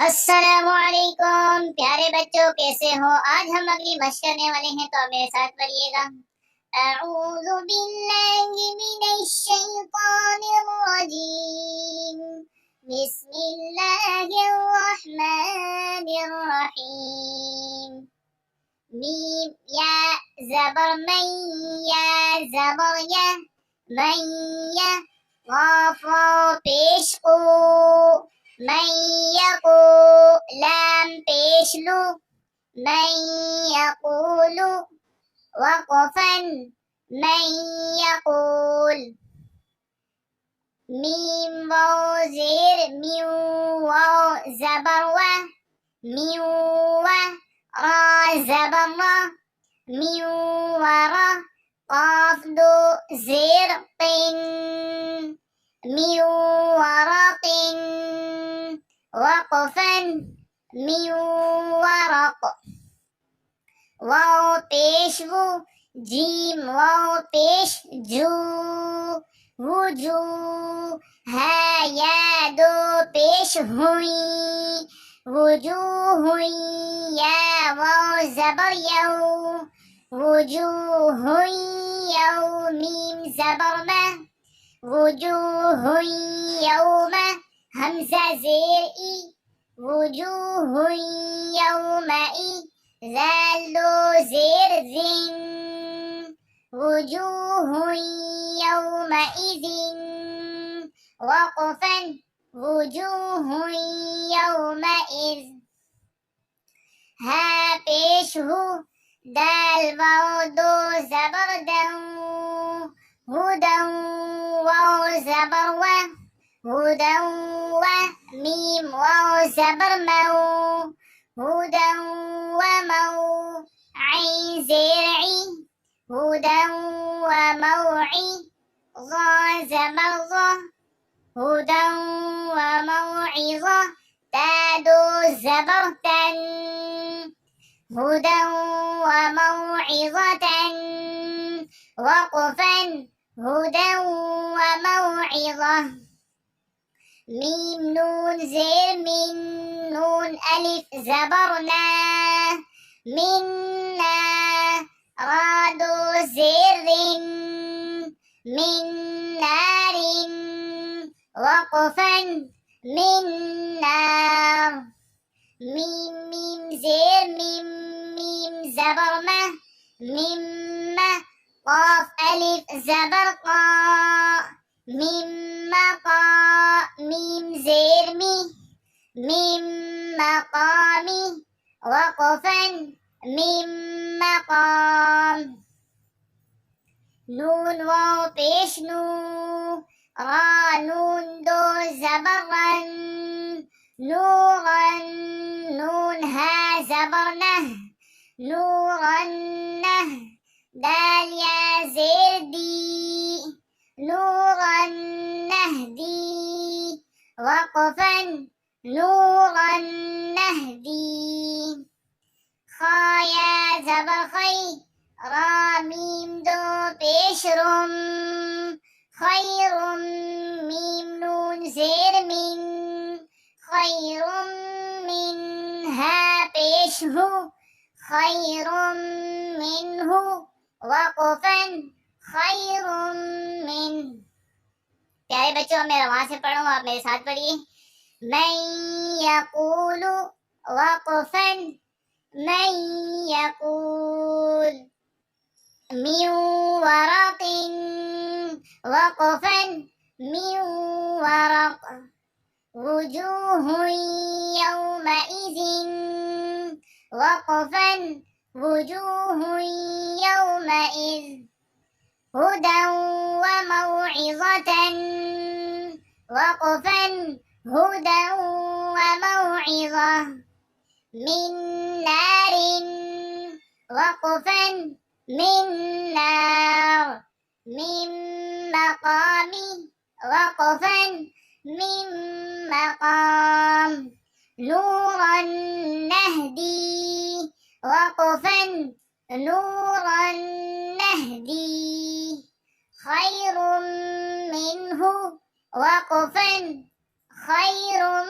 अस्सलामुअलैकुम प्यारे बच्चों, कैसे हो? आज हम अगली मशक करने वाले हैं, तो आप मेरे साथ पढ़िएगा। अऊज़ु बिल्लाहि मिनश शैतानिर रजीम। बिस्मिल्लाहिर रहमानिर रहीम। मीम या ज़बर मै, या ज़बर या, मैया। क़ाफ़ पेश को, मैयको। लाम पेश लू, मैयक़ूलु। वक़फ़न, मैयक़ूल। मीम वाव ज़ेर म्यू, वाव ज़बर व, म्यूवा। रा ज़बर रा, म्यूवरा। क़ाफ़ दो ज़ेर क़िन, म्यूवरक़िन। वक़फ़न, म्यूवरक़। वाव पेश वू, जीम वाव पेश जू, वुजू। हा या दो पेश हुई, वुजू हुई। या वाव ज़बर यौ, वुजू हुई यौ। मीम ज़बर मा, वुजू हुई यौम। हमज़ा ज़ेर ई, वुजू हुई यौमई। ज़ाल दो ज़ेर ज़िन, वुजूहुन यौमइज़िन। वक़फ़न, वुजूहुन यौमइज़। हा पेश हु, दाल वाव दो ज़बर दौ, हुदौ। वाव ज़बर व, हुदौ व। मीम वाव ज़बर मौ, हुदौ वमौ। ऐन ज़ेर ई, हुदौ वमौई। ज़ा ज़बर ज़ा, हुदौ वमौइज़ा। ता दो ज़बर तन, हुदौ वमौइज़तन। वक़फ़न, हुदौ वमौइज़ा। मीम नून ज़ेर मिन, नून अलिफ ज़बर ना, मिन्ना। रा दो ज़ेर रिन, मिन नारिन। वक़फ़न, मिन नार। मीम मीम ज़ेर मिम, मीम ज़बर मा, मिम्मा। क़ाफ़ अलिफ ज़बर क़ा, मिम्मक़ा। मीम ज़ेर मी, मिम मक़ामी। वक़फ़न, मिम मक़ाम। नून वाव पेश नू, रा नून दो ज़बर रन, नूरन। नून हा ज़बर नह, नूरन्नह। दाल या ज़ेर दी, नूरन नहदी। वक़फ़न, नूरन नहदी। खा या ज़बर खै, रा मीम दो पेश रुम, खैरुम। मीम नून ज़ेर मिन, खैरुम मिन। हा पेश हु, खैरुम मिन्हु। वक़फ़न, खैरुम मिन। प्यारे बच्चों, मैं वहां से पढ़ूँ, आप मेरे साथ पढ़िए। मैं यक़ूलु। वक़फ़न, मैं यक़ूल। मिन वरक़िन। वक़फ़न, मिन वरक़। वुजूहुन यौमइज़िन। वक़फ़न, वुजूहुन यौमइज़। हुदौ वमौइज़तन। वक़फ़न, हुदौ वमौइज़ा। मिन नारिन। वक़फ़न, मिन नार। मिन मक़ामी। वक़फ़न, मिन मक़ाम। नूरन नहदी। वक़फ़न, नूरन नहदी। खैरुम मिन्हु। वक़फ़न, खैरुम